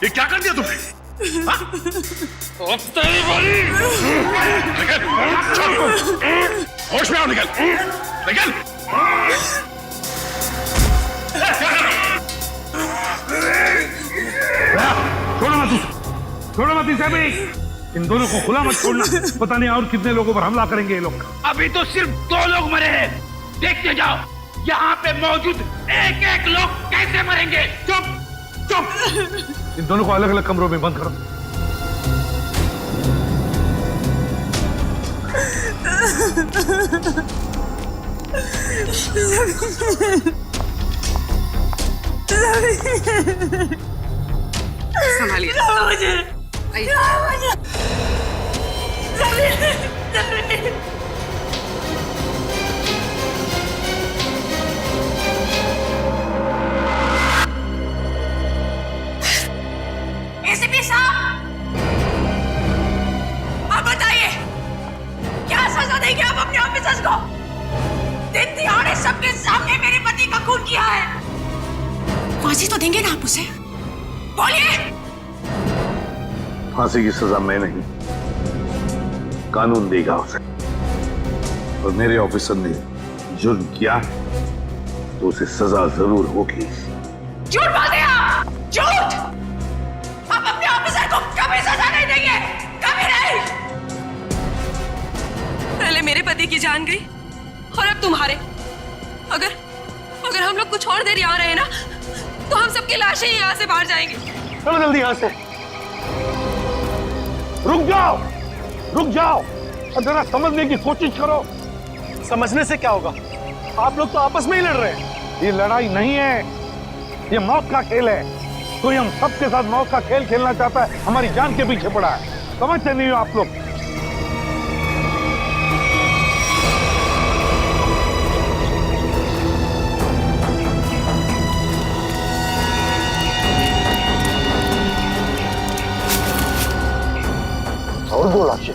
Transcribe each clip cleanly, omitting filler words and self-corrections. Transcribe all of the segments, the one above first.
ये क्या कर दिया तुमने? तेरी बारी! निकल! होश में आओ, निकल! निकल! छोड़ो मत इसे भी। इन दोनों को खुला मत छोड़ना, पता नहीं और कितने लोगों पर हमला करेंगे ये लोग। अभी तो सिर्फ 2 लोग मरे हैं, देखते जाओ यहाँ पे मौजूद एक एक लोग कैसे मरेंगे। चुप चुप, इन दोनों को अलग अलग कमरों में बंद करो। संभालिए। एसीपी साहब, आप बताइए क्या सजा देंगे आप अपने ऑफिसर्स को? दिन दिहाड़े सबके सामने मेरे पति का खून किया है, फांसी तो देंगे ना आप उसे? बोलिए। फांसी की सजा मैं नहीं, कानून देगा उसे। और मेरे ऑफिसर ने जुर्म किया तो उसे सजा जरूर होगी। झूठ बोलते हैं आप, झूठ! आप अपने ऑफिसर को कभी सजा नहीं देंगे, कभी नहीं। पहले मेरे पति की जान गई और अब तुम्हारे। अगर हम लोग कुछ और देर यहाँ रहे ना तो हम सबकी लाशें यहाँ से बाहर जाएंगी। चलो जल्दी यहाँ से। रुक जाओ, रुक जाओ और जरा समझने की कोशिश करो। समझने से क्या होगा? आप लोग तो आपस में ही लड़ रहे हैं। ये लड़ाई नहीं है, ये मौत का खेल है। कोई हम सबके साथ मौत का खेल खेलना चाहता है, हमारी जान के पीछे पड़ा है। समझते नहीं हो आप लोग? और 2 लाशें।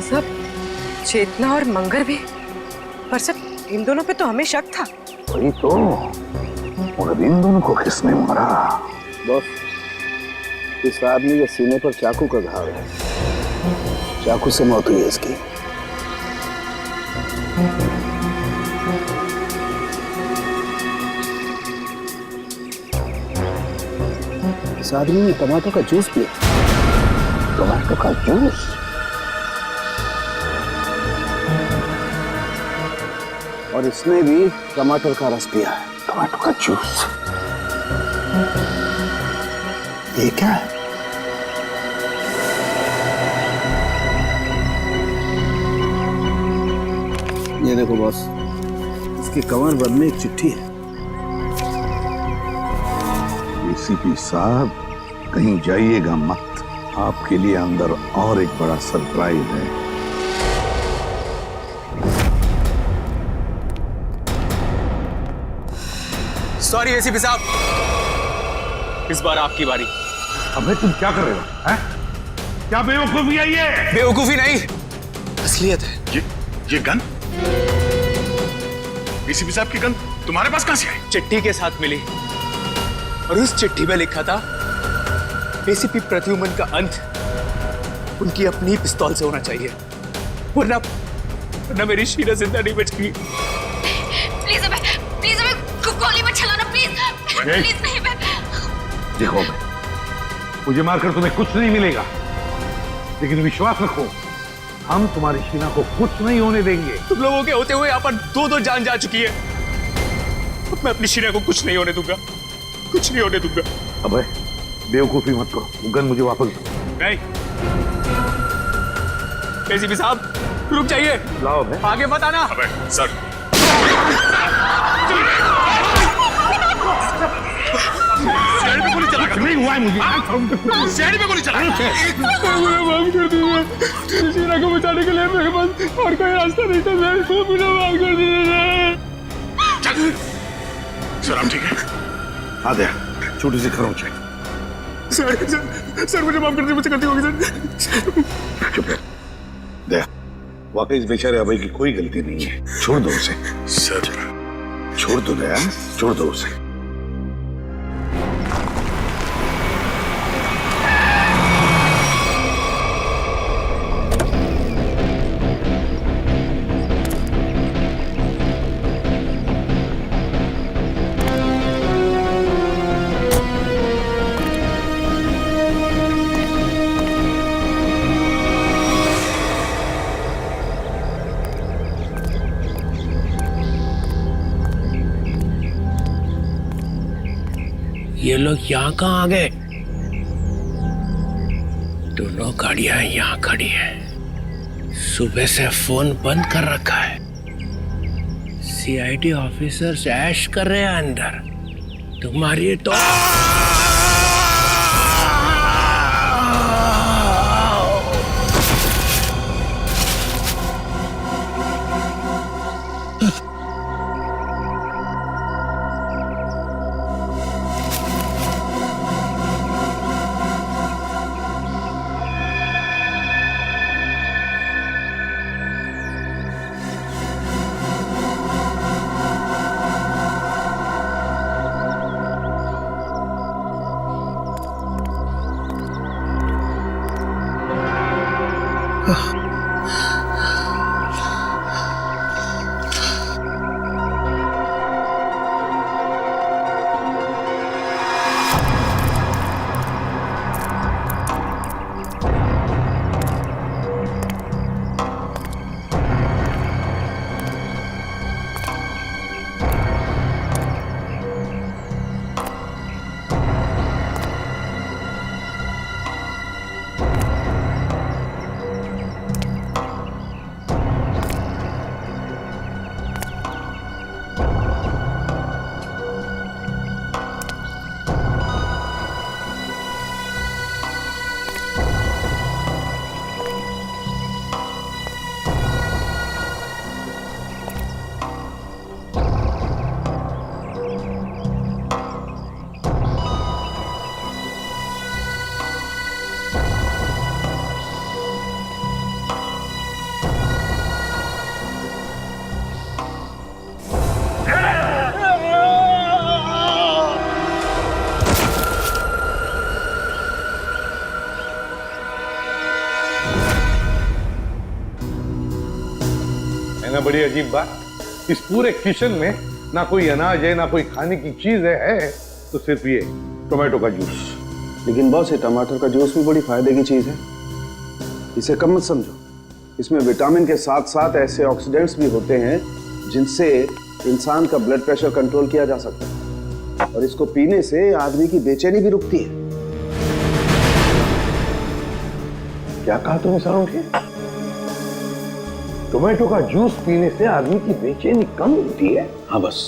सब चेतना और मंगर भी, पर सब इन दोनों पे तो हमें शक था। वही तो, और अब इन दोनों को किसने मारा? बॉस, इस आदमी के सीने पर चाकू का घाव है, चाकू से मौत हुई है इसकी। इस आदमी ने टमाटर का जूस पिया। टमाटर का जूस? और इसने भी टमाटर का रस पिया है। टमाटर का जूस? ये क्या है? ये देखो बॉस, इसके कमर बंद में एक चिट्ठी है। एसीपी साहब, कहीं जाइएगा मत, आपके लिए अंदर और एक बड़ा सरप्राइज है। सॉरी एसीपी साहब, इस बार आपकी बारी। अबे तुम क्या कर रहे हो? हैं? क्या बेवकूफी है ये? बेवकूफी नहीं, असलियत है। ये गन? एसीपी साहब की गन तुम्हारे पास कहां से आई? चिट्ठी के साथ मिली और उस चिट्ठी में लिखा था एसीपी प्रद्युमन का अंत उनकी अपनी पिस्तौल से होना चाहिए, वरना मेरी शीला जिंदा नहीं बचेगी। प्लीज हमें गोली मत चलाना, प्लीज प्लीज नहीं। मैं देखो, मुझे मारकर तुम्हें कुछ नहीं मिलेगा, लेकिन विश्वास रखो, हम तुम्हारी शीना को कुछ नहीं होने देंगे। तुम लोगों के होते हुए यहाँ पर 2 जान जा चुकी है। मैं अपनी शीना को कुछ नहीं होने दूंगा, कुछ नहीं होने दूंगा। अबे बेवकूफी मत करो, वो गन मुझे वापस दो। नहीं एसीपी साहब, रुक जाइए। लाओ बे। आगे मत आना। अबे सर, सीआईडी पे गोली चला। नहीं हुआ है मुझे। सीआईडी पे गोली चला। माफ कर दीजिए, शीना को बचाने के लिए मेरे पास और कोई रास्ता नहीं था। मुझे माफ कर दीजिए। सर आप ठीक है? आ दे, छोटी सी खरोंच है। सर मुझे माफ कर दीजिए, मुझसे गलती हो गई सर। चुप रहो। दे, वाकई इस बेचारे अभय की कोई गलती नहीं है, छोड़ दो उसे। सर छोड़ दो दया, छोड़ दो उसे। लोग यहाँ कहाँ आ गए? दोनों गाड़ियां यहाँ खड़ी हैं। सुबह से फोन बंद कर रखा है। सीआईडी ऑफिसर्स ऐश कर रहे हैं अंदर। तुम्हारी तो है ना बड़ी अजीब बात। इस पूरे किचन में ना कोई अनाज है, ना कोई खाने की चीज है तो सिर्फ ये टोमेटो का जूस। लेकिन बॉस, ये टमाटर का जूस भी बड़ी फायदे की चीज है, इसे कम मत समझो। इसमें विटामिन के साथ साथ ऐसे ऑक्सीडेंट्स भी होते हैं जिनसे इंसान का ब्लड प्रेशर कंट्रोल किया जा सकता है, और इसको पीने से आदमी की बेचैनी भी रुकती है। क्या कहा तुमने सरों के? टोमेटो का जूस पीने से आदमी की बेचैनी कम होती है? हाँ बस,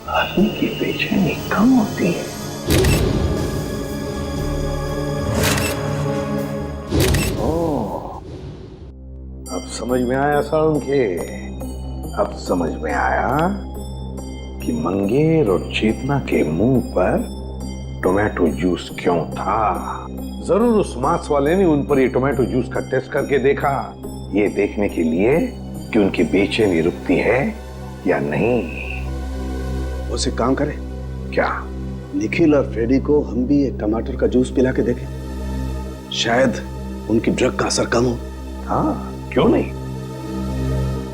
आदमी की बेचैनी कम होती है। अब समझ में आया सारुण के, अब समझ में आया कि मंगेर और चेतना के मुंह पर टोमेटो जूस क्यों था। जरूर उस मांस वाले ने उन पर ये टोमेटो जूस का टेस्ट करके देखा, ये देखने के लिए कि उनकी बेचैनी रुकती है या नहीं। उसे काम करें क्या? निखिल और फ्रेडी को हम भी एक टमाटर का जूस पिला के देखें, शायद उनकी ड्रग का असर कम हो। हाँ, क्यों नहीं।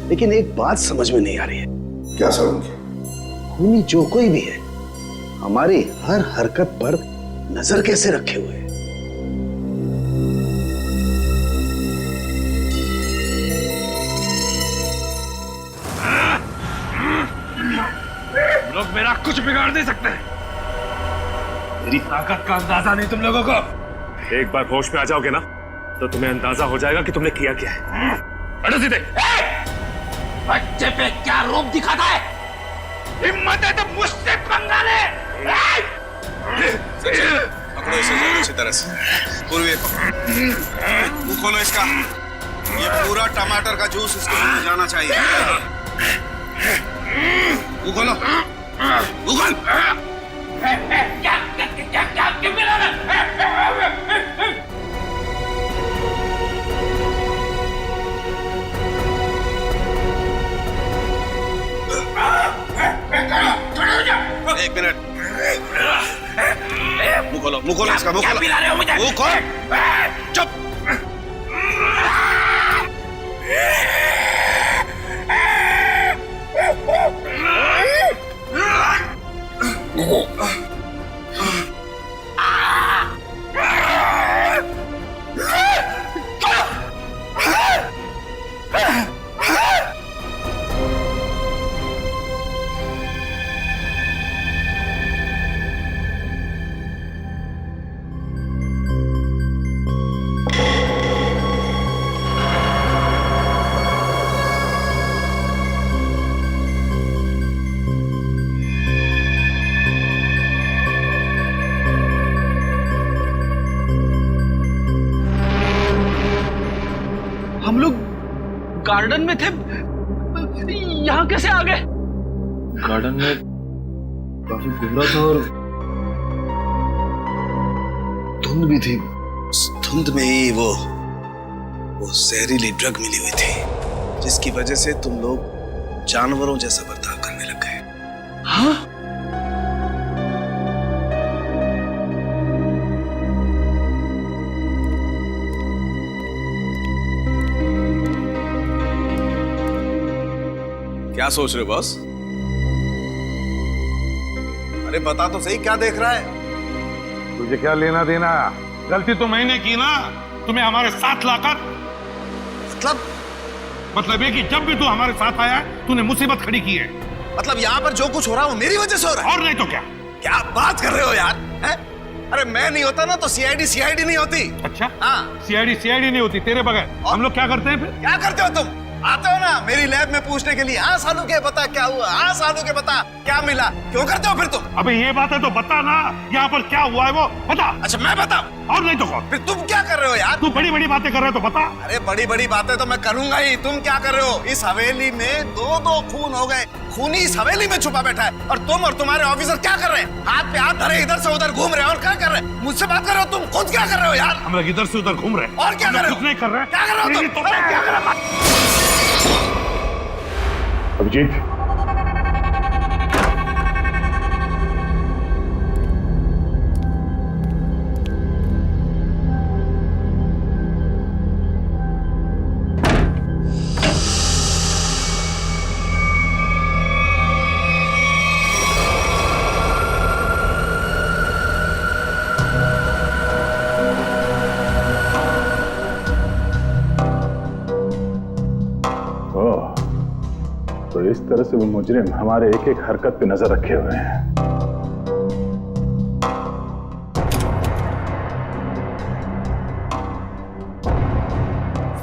लेकिन एक बात समझ में नहीं आ रही है। क्या सारुण के? खूनी जो कोई भी है हमारी हर हरकत पर नजर कैसे रखे हुए है? लोग मेरा कुछ बिगाड़ नहीं सकते। मेरी ताकत का अंदाजा नहीं तुम लोगों को। एक बार होश में आ जाओगे ना तो तुम्हें अंदाजा हो जाएगा कि तुमने किया क्या है। हटो सीधे। बच्चे पे क्या रूप दिखाता है? हिम्मत है तो मुझसे पंगा ले। पकड़ो इसे अच्छी तरह से। पूर्वी मुंह खोलो इसका। ये पूरा टमाटर का जूस इसके मुंह में जाना चाहिए। मुंह खोलो। मुंह खोल। क्या मिला ना? एक मिनट। मुंह खोलो इसका। मुंह खोलो। मुंह खोल। चुप। गार्डन में थे, यहाँ कैसे आ गए? गार्डन में काफी कोहरा था और धुंध भी थी। उस धुंध में ही वो जहरीली ड्रग मिली हुई थी, जिसकी वजह से तुम लोग जानवरों जैसा बर्ताव करने लग गए। हाँ? क्या सोच रहे हो बॉस? अरे बता तो सही, क्या देख रहा है? तुझे क्या लेना देना? गलती तो मैंने की ना, तुम्हें हमारे साथ लाकर। मतलब ये कि जब भी तू हमारे साथ आया है, तूने मुसीबत खड़ी की है। मतलब यहाँ पर जो कुछ हो रहा है वो मेरी वजह से हो रहा है? और नहीं तो क्या? क्या बात कर रहे हो यार? है? अरे मैं नहीं होता ना तो सीआईडी नहीं होती। अच्छा? हाँ। सीआईडी नहीं होती तेरे बगैर। हम लोग क्या करते हैं फिर? क्या करते हो तुम? आते हो ना मेरी लैब में पूछने के लिए, हाँ सालू के बता क्या हुआ, हाँ सालू के बता क्या मिला। क्यों करते हो फिर तुम? अबे ये बात है तो बता ना, यहाँ पर क्या हुआ है वो बता। अच्छा मैं बताऊं? और नहीं तो कौन? फिर तुम क्या कर रहे हो यार? तू बड़ी बड़ी बातें कर रहे हो तो बता। अरे बड़ी बड़ी बातें तो मैं करूंगा ही, तुम क्या कर रहे हो? इस हवेली में दो खून हो गए, खूनी इस हवेली में छुपा बैठा है, और तुम और तुम्हारे ऑफिसर क्या कर रहे हैं? हाथ पे हाथ धरे इधर से उधर घूम रहे हो, और क्या कर रहे हैं? मुझसे बात कर रहे हो? तुम खुद क्या कर रहे हो यार? हम लोग इधर से उधर घूम रहे हैं। और क्या कर रहे हो? कुछ नहीं कर रहे हैं। क्या कर रहे हो तुम? क्या कर रहे हो? अभिजीत, तो इस तरह से वो मुजरिम हमारे एक एक हरकत पे नजर रखे हुए हैं।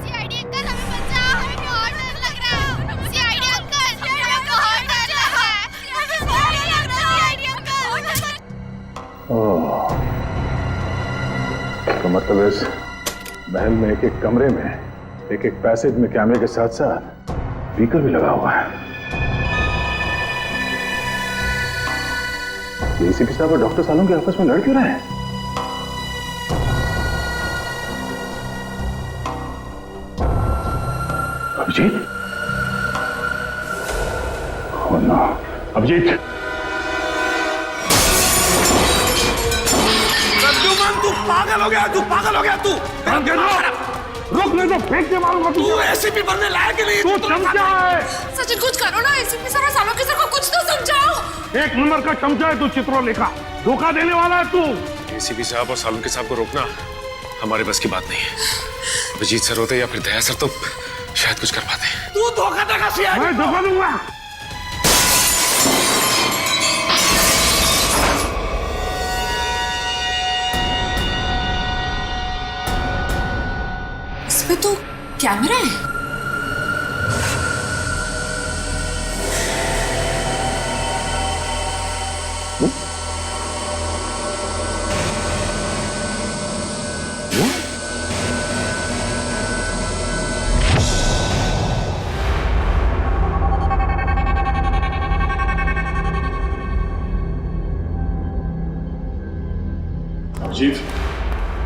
सीआईडी अंकल हमें बचाओ, हमें बहुत डर लग रहा है। सीआईडी अंकल हमें बहुत डर लग रहा है। हमें बहुत डर लग रहा है सीआईडी अंकल। ओह, तो मतलब इस महल में एक एक कमरे में एक एक पैसेज में कैमरे के साथ साथ स्पीकर भी लगा हुआ है। एसीपी साहब और डॉक्टर सालों के आपस में लड़ क्यों रहे हैं? अभिजीत? Oh no, Abhijit! तू पागल हो गया, तू पागल हो गया, तू रुक, नहीं तो फेंक के मारूंगा तुझे। तू एसीपी बनने लायक नहीं। तू चमचा है। सचिन कुछ करो ना, एसीपी सर और सालों के सर को कुछ तो समझाओ। एक नंबर का चमचा है तू, चित्रो लेखा धोखा देने वाला है तू। एसीपी साहब और सालुंके साहब को रोकना हमारे बस की बात नहीं है। अभिजीत सर होते या फिर दया सर तो शायद कुछ कर पाते। तू धोखा देगा सीआईडी? मैं धोखा दूंगा। इसमें तो कैमरा है। अभिजीत,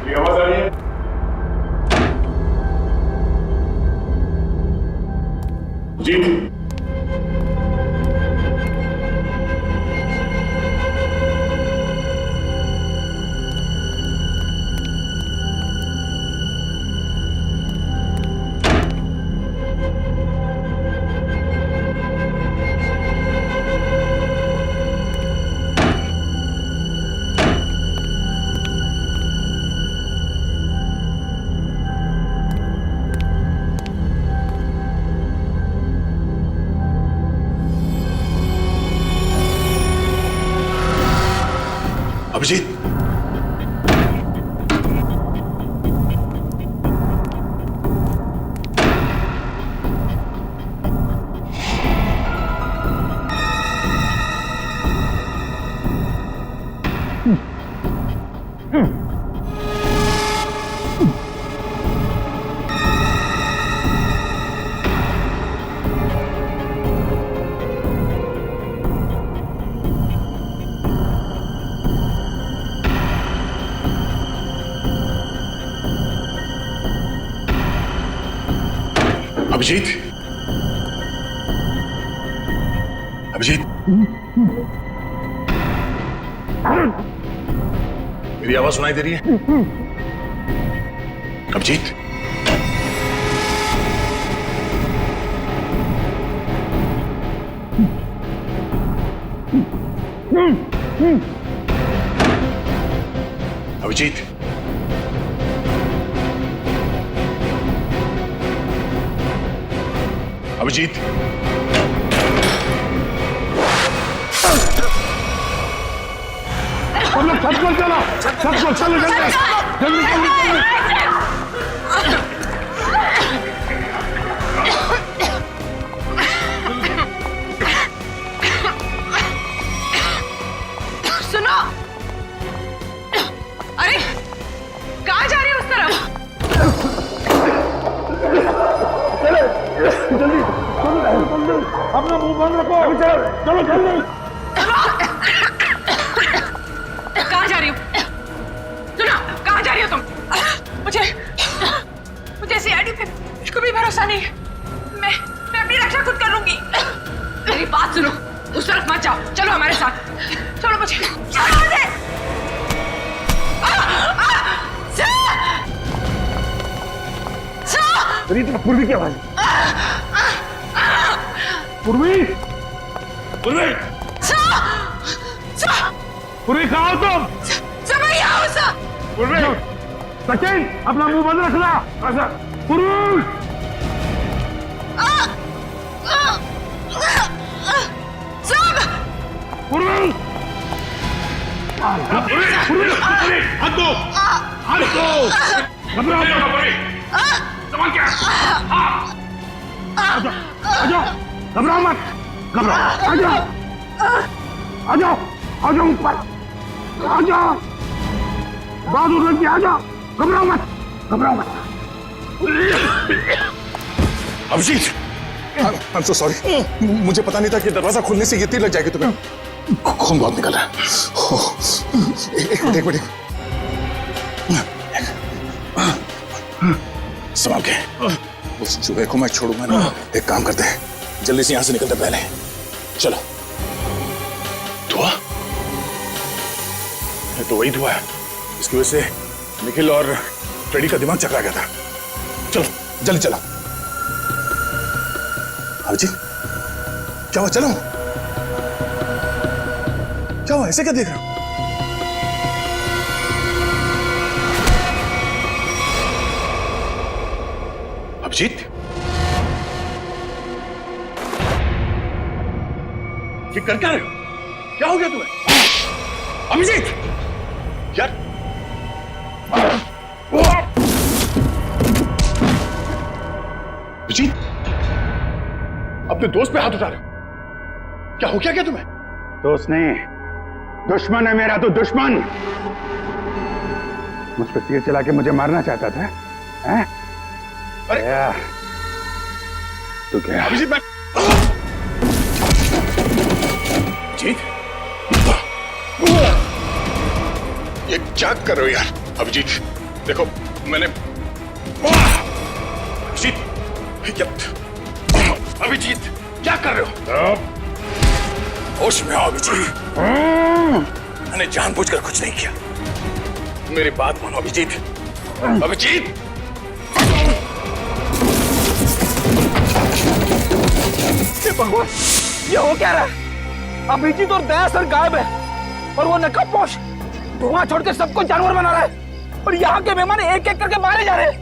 मेरी आवाज आ रही है? अभिजीत, अभिजीत, अभिजीत, अभिजीत, मेरी आवाज सुनाई दे रही है? अभिजीत, अभिजीत, अभिजीत, हम लोग छत पर चलो, छत पर चलो, जल्दी जल्दी जल्दी। सुनो, अरे कहाँ जा रही हो उस तरफ? जल्दी अपना मुंह बंद रखो, चलो जल्दी। कहाँ जा रही हो? सुनो, कहाँ जा रही हो तुम? मुझे सीआईडी पे कुछ भी भरोसा नहीं है। मैं अपनी रक्षा खुद कर लूंगी। मेरी बात सुनो, उस तरफ मत जाओ, चलो हमारे साथ। चलो मुझे, चलो मुझे। पूर्वी की आवाज। पूर्वी, पूर्वी, पूर्वी कहाँ हो तुम? पूर्वी, सचिन अपना मुंह बंद रखना। ऐसा पूर्वी, पूर्वी, हाथ दो, हाथ दो, घबराओ मत। आजाओ, घबराओ मत, घबराओ, आजाओ, आजाओ, आजाओ ऊपर, आजाओ, बहादुर लड़की आजाओ, घबराओ मत, घबराओ मत। अभिजीत, I'm so sorry, मुझे पता नहीं था कि दरवाजा खोलने से ये तीर लग जाएगी तुम्हें। खून बहुत निकल रहा है। एक मिनट, संभाल के। उस चूहे को मैं छोड़ूंगा ना। एक काम करते हैं, जल्दी से यहां से निकलते पहले चलो। धुआं, तो वही धुआं है, इसकी वजह से निखिल और फ्रेडी का दिमाग चकरा गया था। चलो जल्दी चलो। अभिजीत, क्या हुआ? चलो, क्या हुआ? ऐसे क्या देख रहे हो? अभिजीत, ये कर क्या रहे हो? क्या हो गया तुम्हें? अभिजीत, यार, अभिजीत, अपने दोस्त पे हाथ उठा रहे हो? क्या हो गया तुम्हें? दोस्त नहीं, दुश्मन है मेरा। तो दुश्मन मुझ पर तीर चला के मुझे मारना चाहता था, हैं? अरे तो क्या? अभिजीत, मैं जीत, ये क्या कर रहे हो यार? अभिजीत देखो, मैंने अभिजीत क्या कर रहे हो? होश में आओ अभिजीत, मैंने जानबूझकर कुछ नहीं किया। मेरी बात मानो अभिजीत। अभिजीत, भगवान, ये हो क्या रहा है? अभिजीत और दया सर गायब है और वो नकाबपोश धुआं छोड़ के सबको जानवर बना रहा है और यहाँ के मेहमान एक एक करके मारे जा रहे हैं।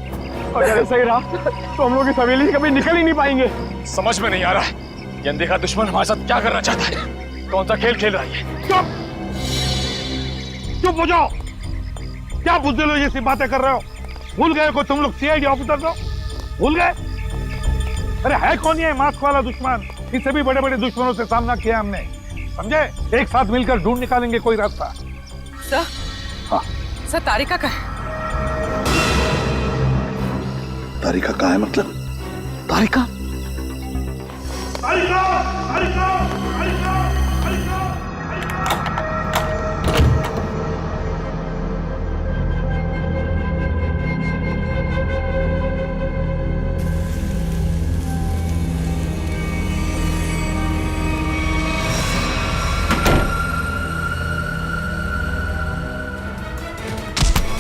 अगर ऐसा ही रहा तो हम लोग इस हवेली से कभी निकल ही नहीं पाएंगे। समझ में नहीं आ रहा है ये अनदेखा दुश्मन हमारे साथ क्या करना चाहता है, कौन सा खेल खेल रहा है। चुप, चुप हो जाओ। क्या बुज़दिल हो जैसी बातें कर रहे हो? भूल गए को तुम लोग सीआईडी ऑफिसर हो? भूल गए? अरे है कौन ये मास्क वाला दुश्मन? इससे भी बड़े बड़े दुश्मनों से सामना किया हमने, समझे? एक साथ मिलकर ढूंढ निकालेंगे कोई रास्ता। सर, हाँ सर, तारिका का है। तारिका कहाँ है? मतलब तारिका? तारिका, तारिका, तारिका, तारिका।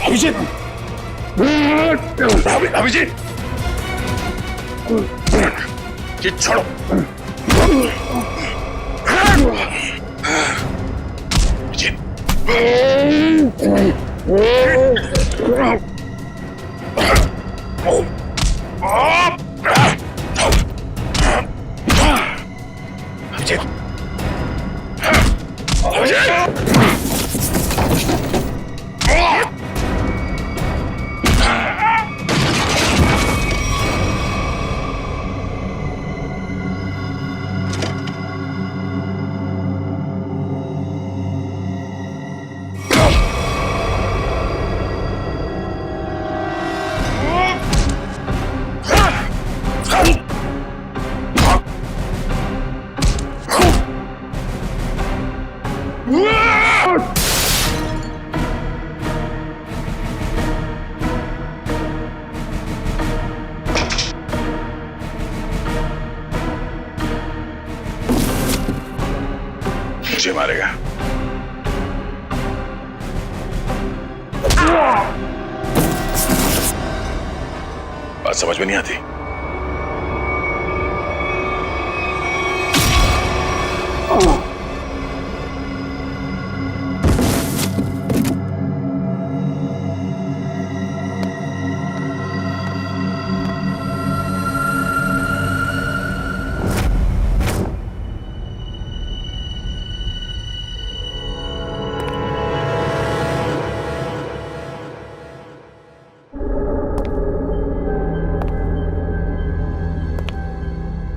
अभिजीत, अभिजीत, ये छोड़ो। अभिजीत, मुझे मारेगा। बात समझ में नहीं आती।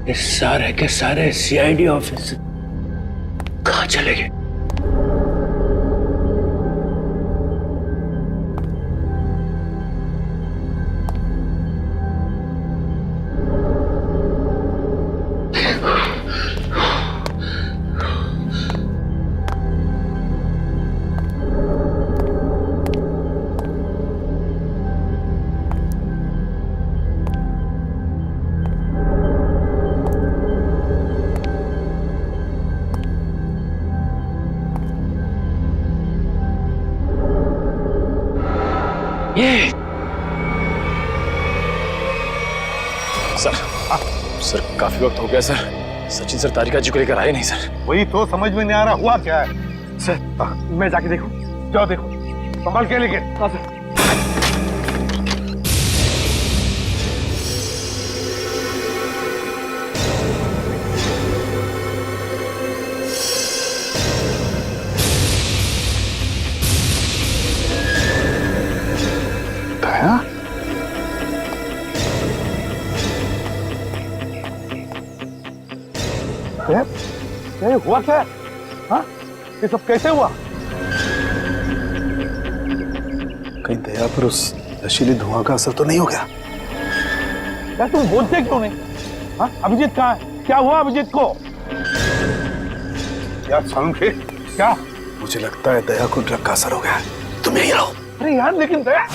ये सारे के सारे सीआईडी ऑफिस कहां चले गए? ये सर काफी वक्त हो गया सर। सचिन सर तारिका जी को लेकर आए नहीं सर। वही तो समझ में नहीं आ रहा हुआ क्या है। सर मैं जाके देखूं। जाओ देखो, संभाल के लेके। हाँ सर। ये हुआ क्या? हाँ? ये सब कैसे हुआ? कहीं दया पर उस नशीली धुआं का असर तो नहीं हो गया? यार तुम बोलते क्यों नहीं? हाँ? अभिजीत कहाँ है? क्या हुआ अभिजीत को? यार समझे क्या? मुझे लगता है दया को ड्रग का असर हो गया है। तुम यहीं रहो। अरे यार लेकिन दया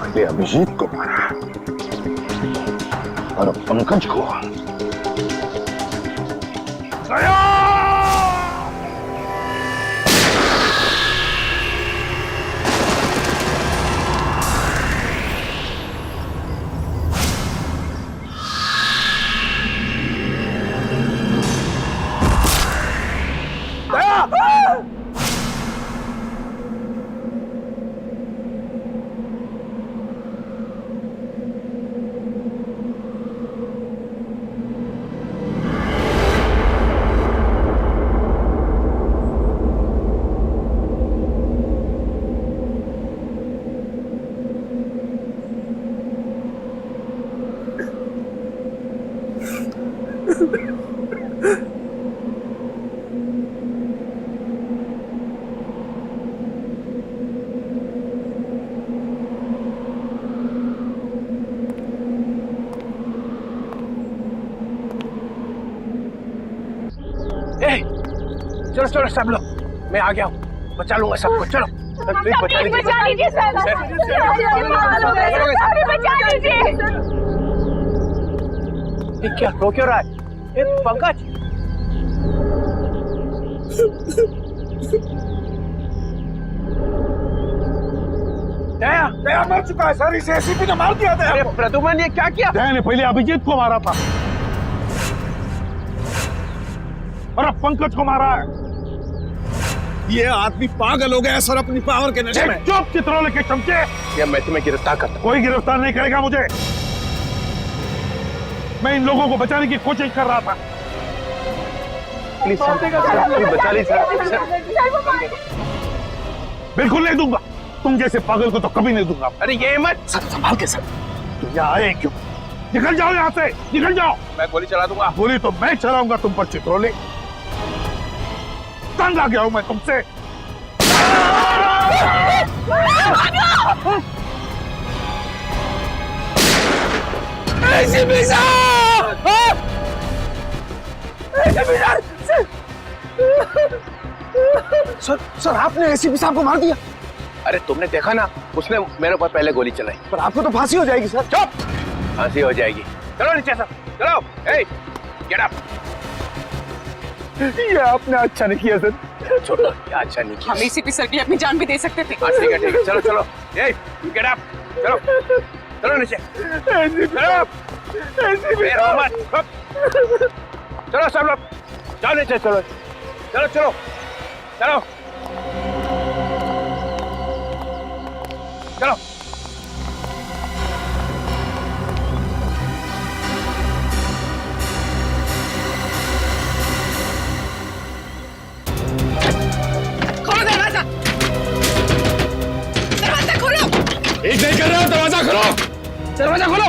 पहले अभिजीत को मारा और अब पंकज को। चलो चलो सब लोग, मैं आ गया हूँ, बचा लूंगा सबको। चलो प्लीज बचा लीजिए सर, बचा लीजिए। ये क्या रो क्यों रहा है? पंकज, दया दया मर चुका है सर, इसे एसीपी ने मार दिया। दया प्रद्युमन ये क्या किया? दया ने पहले अभिजीत को मारा था और अब पंकज को मारा है। ये आदमी पागल हो गया है सर अपनी पावर के नशे में। चुप चित्रोले के चमचे। या मैं तुम्हें गिरफ्तार करता हूं। कोई गिरफ्तार नहीं करेगा मुझे। मैं इन लोगों को बचाने की कोशिश कर रहा था। प्लीज बचा लीजिए सर। बिल्कुल नहीं दूंगा, तुम जैसे पागल को तो कभी नहीं दूंगा। अरे ये मत सर, संभाल के सर। तुम यहाँ आए क्यों? निकल जाओ यहाँ से, निकल जाओ। मैं गोली चला दूंगा। गोली तो मैं चलाऊंगा तुम पर चित्रोले। तंग आ गया हूं मैं तुमसे। सर आपने एसीपी साहब को मार दिया। अरे तुमने देखा ना, उसने मेरे ऊपर पहले गोली चलाई। पर आपको तो फांसी हो जाएगी सर। चुप, फांसी हो जाएगी। चलो नीचे सर, चलो। ए, गेट अप। ये आपने अच्छा नहीं किया सर। छोड़ो, क्या अच्छा नहीं किया। हम एसीपी सर के लिए अपनी जान भी दे सकते थे। ठीक है ठीक है, चलो चलो। ए, गेट अप, चलो चलो नीचे, चलो। चलो सब लोग, जाओ नीचे, चलो चलो चलो चलो चलो। खोलो दरवाजा, दरवाजा खोलो। एक नहीं कर रहा, दरवाजा खोलो, दरवाजा खोलो,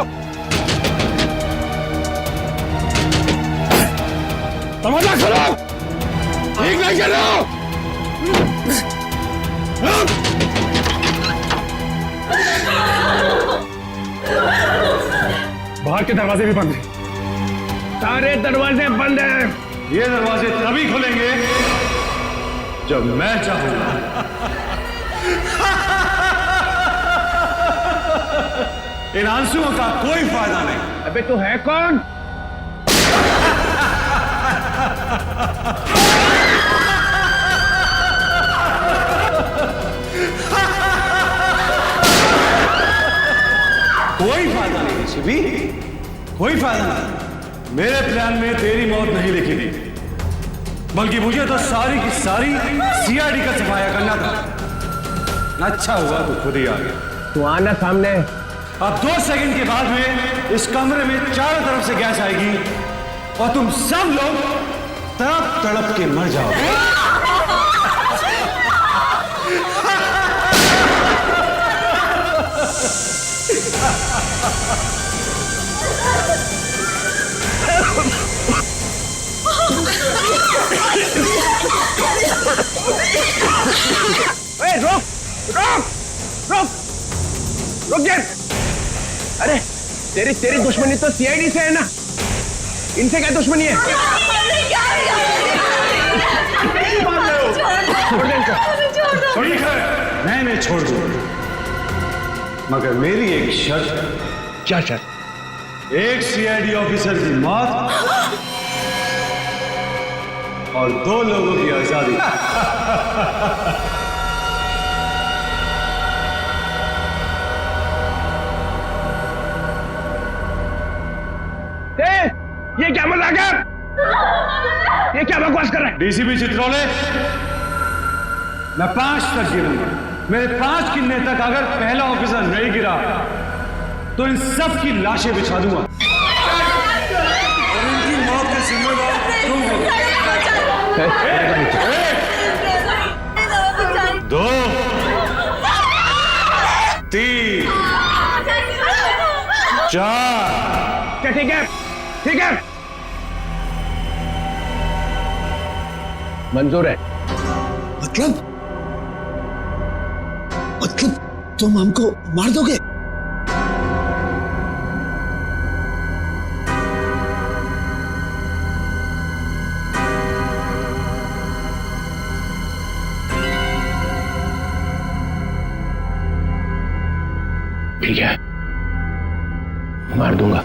दरवाजा खोलो। ठीक नहीं कर रहा। बाहर के दरवाजे भी बंद हैं। सारे दरवाजे बंद हैं। ये दरवाजे तभी खुलेंगे जब मैं चाहूंगा। इन आंसुओं का कोई फायदा नहीं। अबे तू है कौन? कोई फायदा नहीं शिवी, कोई फायदा नहीं। मेरे प्लान में तेरी मौत नहीं लिखी थी, बल्कि मुझे तो सारी की सारी सीआईडी का सफाया करना था। अच्छा हुआ तू खुद ही आ गया। तू आना सामने। अब 2 सेकंड के बाद में इस कमरे में चारों तरफ से गैस आएगी और तुम सब लोग तड़प तड़प के मर जाओगे। रुक रुक रुक रुक जा। अरे तेरी दुश्मनी तो सीआईडी से है ना, इनसे क्या दुश्मनी है? ठीक है, मैं छोड़ दूं, मगर मेरी एक शर्त है। क्या शर्त? एक सीआईडी ऑफिसर की मौत और 2 लोगों की आजादी। ये क्या मजाक है? ये क्या बकवास कर रहा है? डीसीपी चित्रोले, मैं 5 तक गिरूंगा। मेरे 5 गिनने तक अगर पहला ऑफिसर नहीं गिरा तो इन सब की लाशें बिछा दूंगा और इनकी मौत के जिम्मेदार तुम हो। 2 3 4। ठीक है ठीक है, मंजूर है। मतलब तुम हमको मार दोगे? ठीक है, मार दूंगा।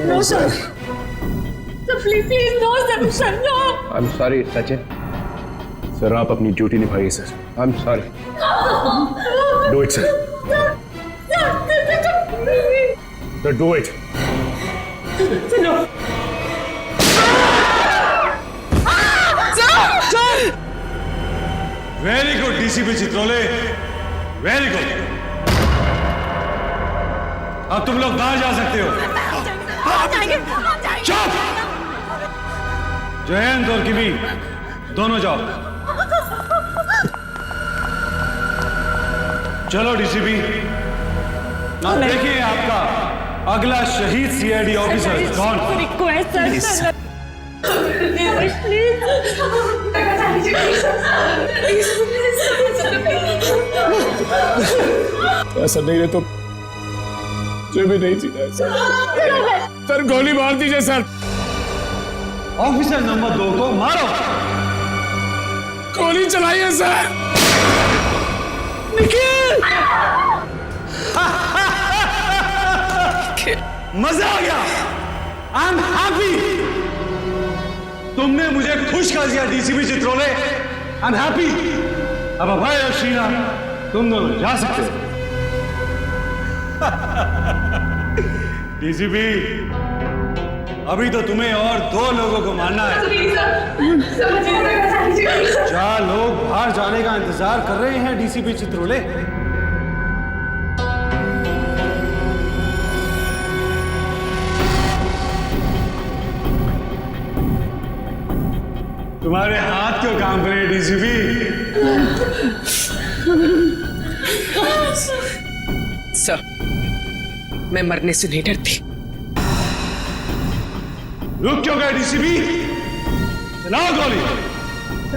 No, sir. Sir, please, no, sir, no. I am sorry Sachin. Sir आप अपनी ड्यूटी निभाइए sir. I am sorry. Do it sir. Sir do it. No. Very good DCP Chitrole, very good. अब तुम लोग बाहर जा सकते हो। चुप! जयंत और किमी दोनों जाओ। चलो डीसीपी, अब देखिए आपका अगला शहीद सीआईडी ऑफिसर कौन। रिक्वेस्ट सर, ऐसा नहीं है तो मुझे भी नहीं जीना है सर। गोली मार दीजिए सर। ऑफिसर नंबर 2 को मारो। गोली चलाइए सर। निखिल! मजा आ गया। I am happy. तुमने मुझे खुश कर दिया DCP Chitrole. I am happy. अब अभय और शीना तुम दोनों जा सकते हो। डीसीपी, अभी तो तुम्हें और 2 लोगों को मारना है। 4 लोग बाहर जाने का इंतजार कर रहे हैं डीसीपी चित्रोले। तुम्हारे हाथ क्यों काम कर रहे हैं डीसीपी? सर, मैं मरने से नहीं डरती। रुक क्यों गए डीसीपी? चलाओ गोली।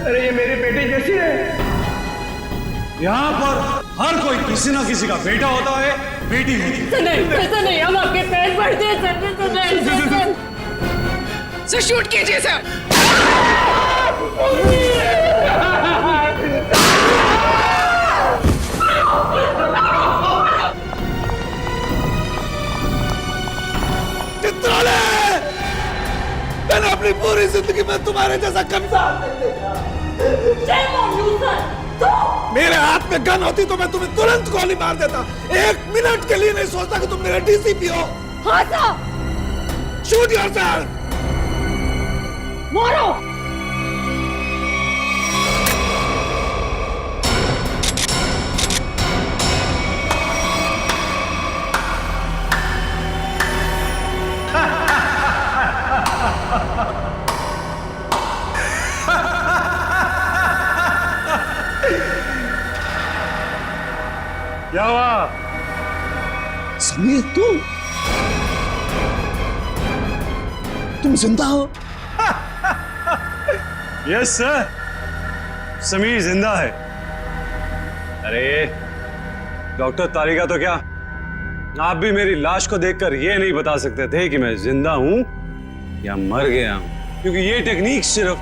अरे ये मेरे बेटे जैसे है। यहाँ पर हर कोई किसी ना किसी का बेटा होता है, बेटी होती है। ऐसा नहीं, हम आपके पैर पड़ते हैं सर। सर शूट कीजिए सर। चित्रोले! मैंने अपनी पूरी जिंदगी में तुम्हारे जैसा कमीना मेरे हाथ में गन होती तो मैं तुम्हें तुरंत गोली मार देता। 1 मिनट के लिए नहीं सोचता कि तुम मेरा डीसीपी हो। हाँ सर। Shoot yourself. मारो। क्या हुआ? समीर तुम जिंदा हो? यस सर, समीर जिंदा है। अरे डॉक्टर तारिका तो क्या, आप भी मेरी लाश को देखकर ये नहीं बता सकते थे कि मैं जिंदा हूं या मर गया हूं, क्योंकि ये टेक्निक सिर्फ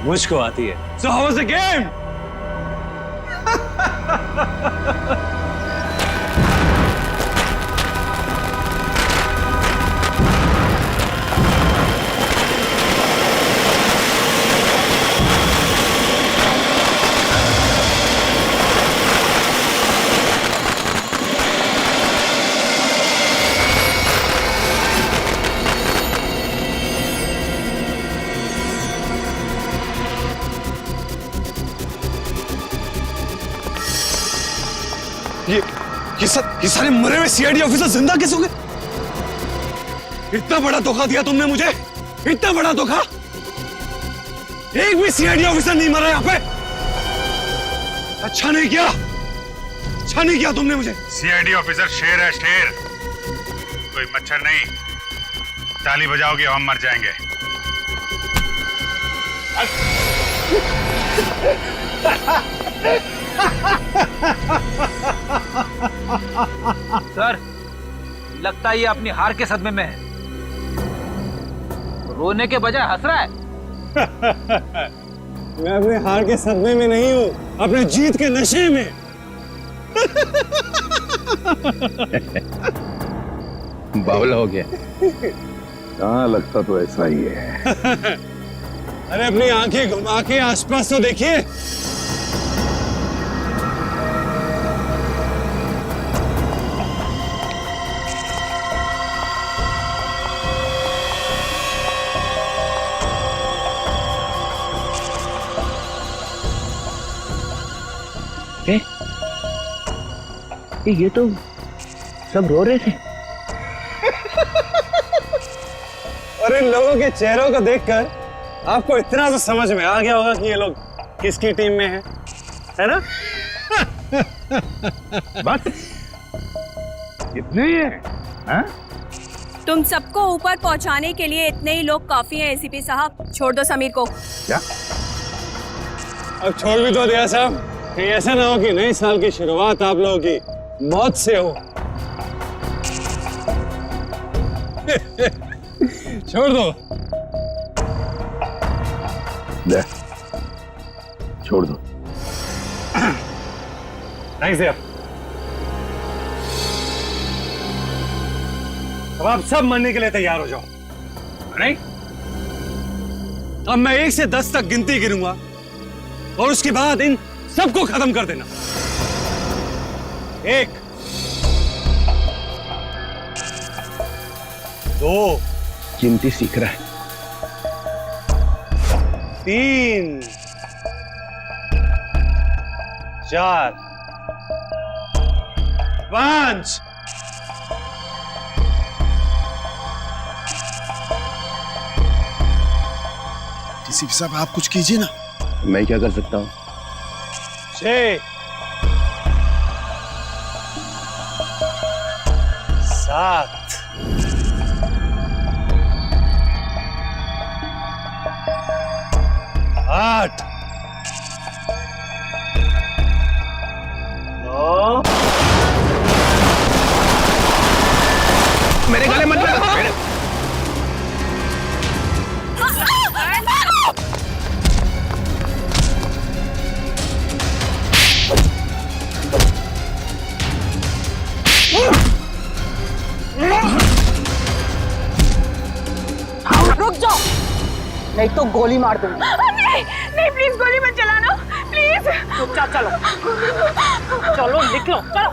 मुझको आती है। So how was the game? ये सारे मरे हुए सीआईडी ऑफिसर जिंदा कैसे हो गए? इतना बड़ा धोखा दिया तुमने मुझे, इतना बड़ा धोखा। एक भी सीआईडी ऑफिसर नहीं मरा यहाँ पे। अच्छा नहीं किया, अच्छा नहीं किया तुमने मुझे। सीआईडी ऑफिसर शेर है, शेर, कोई मच्छर नहीं। ताली बजाओगे हम मर जाएंगे। सर, लगता है ये अपनी हार के सदमे में है। रोने के बजाय हंस रहा है। मैं अपने हार के सदमे में नहीं हूँ, अपने जीत के नशे में। बावला हो गया। हाँ, लगता तो ऐसा ही है। अरे अपनी आंखें घुमा के आसपास तो देखिए। ये तो सब रो रहे थे। और इन लोगों के चेहरों को देखकर आपको इतना तो समझ में आ गया होगा कि ये लोग किसकी टीम में हैं, है ना? बस इतने ही है, हाँ? तुम सबको ऊपर पहुंचाने के लिए इतने ही लोग काफी हैं एसीपी साहब। छोड़ दो समीर को। क्या? अब छोड़ भी तो दिया साहब, कहीं ऐसा ना हो कि नए साल की शुरुआत आप लोगों की मौत से हो। छोड़ दो। ले, छोड़ दो। थैंक्स यार। अब आप सब मरने के लिए तैयार हो जाओ, नहीं? अब मैं 1 से 10 तक गिनती गिनूंगा और उसके बाद इन सबको खत्म कर देना। 1, 2, गिनती सीख रहा है। 3, 4, 5। डीसीपी साहब, आप कुछ कीजिए ना। मैं क्या कर सकता हूँ? 6, 7, 8, 9। मेरे गले मत लगा। रुक जाओ, नहीं तो गोली मार दूंगी। नहीं नहीं, प्लीज गोली मत चलाना, प्लीज। चलो चलो, निकलो, चलो।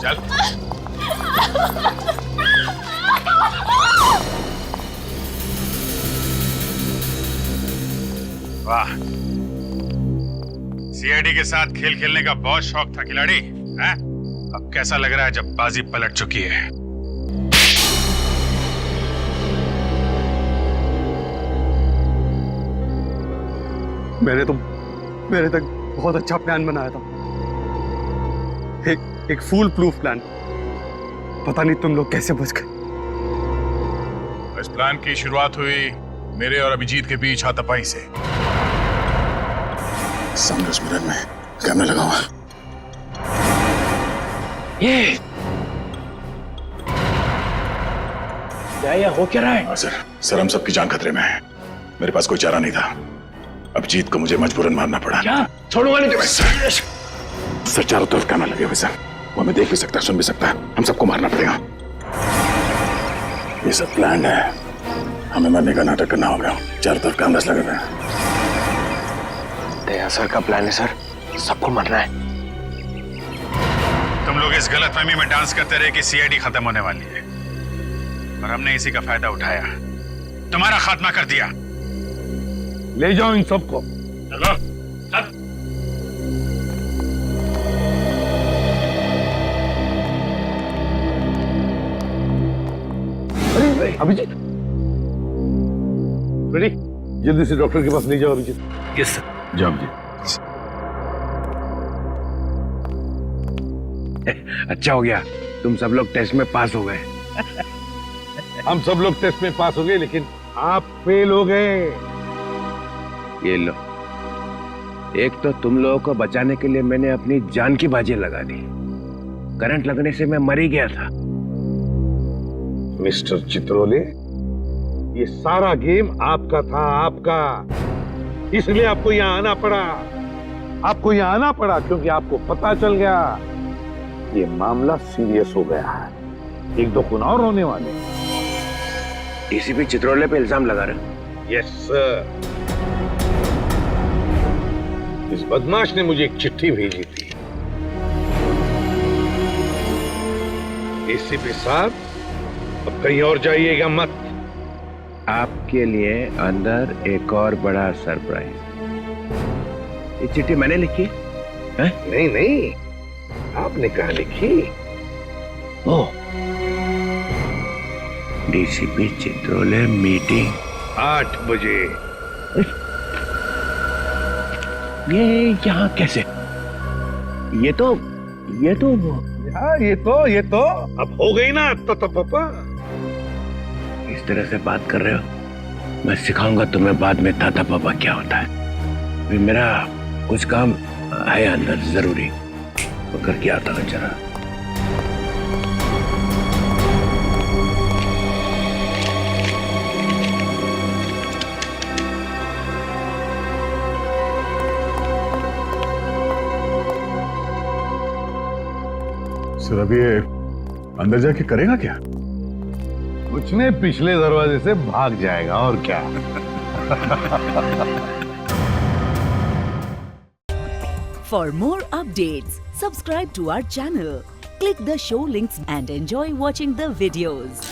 चल। वाह, सीआईडी के साथ खेल खेलने का बहुत शौक था खिलाड़ी, हैं? अब कैसा लग रहा है जब बाजी पलट चुकी है? मैंने तक बहुत अच्छा प्लान बनाया था, एक फूल प्रूफ प्लान। पता नहीं तुम लोग कैसे बच गए। इस प्लान की शुरुआत हुई मेरे और अभिजीत के बीच हाथापाई से। सामने उस मिरर में कैमरा लगा हुआ है। ये क्या हो क्या रहा है? सर हम सबकी जान खतरे में है। मेरे पास कोई चारा नहीं था। अभिजीत को मुझे मजबूरन मारना पड़ा। क्या? छोड़ूंगा नहीं तुम्हें। सर चारों तरफ कैमरा लगे हुए सर, वो हमें देख भी सकता है, सुन भी सकता है। हम सबको मारना पड़ेगा। ये सब प्लान है, हमें मरने का नाटक करना होगा। चारों तरफ कैमरास लगे हुए हैं। दया सर का प्लान है सर, सबको मरना है। तुम लोग इस गलतफहमी में डांस करते रहे कि सीआईडी खत्म होने वाली है, और हमने इसी का फायदा उठाया, तुम्हारा खात्मा कर दिया। ले जाओ इन सबको। चलो चल। रहे? अभिजीत, रेडी? जल्दी से डॉक्टर के पास ले जाओ अभिजीत। Yes sir. जाओ जी। अच्छा हो गया, तुम सब लोग टेस्ट में पास हो गए। हम सब लोग टेस्ट में पास हो गए, लेकिन आप फेल हो गए। ये लो, एक तो तुम लोगों को बचाने के लिए मैंने अपनी जान की बाजी लगा दी। करंट लगने से मैं मर ही गया था। मिस्टर चित्रोले, ये सारा गेम आपका था, आपका। इसलिए आपको यहाँ आना पड़ा। आपको यहाँ आना पड़ा क्योंकि आपको पता चल गया ये मामला सीरियस हो गया है। एक दो खून और होने वाले। डीसीपी चित्रोले पे इल्जाम लगा रहे? Yes sir. इस बदमाश ने मुझे एक चिट्ठी भेजी थी। एसीपी साहब, अब कहीं और जाइएगा मत। आपके लिए अंदर एक और बड़ा सरप्राइज। ये चिट्ठी मैंने लिखी है? नहीं नहीं, आपने कहा लिखी? ओह, डीसीपी चित्रोले मीटिंग 8 बजे। ये यहाँ कैसे? ये तो ये तो अब हो गई ना पापा। इस तरह से बात कर रहे हो? मैं सिखाऊंगा तुम्हें बाद में ताता पापा क्या होता है। अभी मेरा कुछ काम है अंदर जरूरी, वो करके आता हूँ जरा। सर अभी ये अंदर जाके करेगा क्या? कुछ ने पिछले दरवाजे से भाग जाएगा, और क्या। For more updates, subscribe to our channel, click the show links and enjoy watching the videos.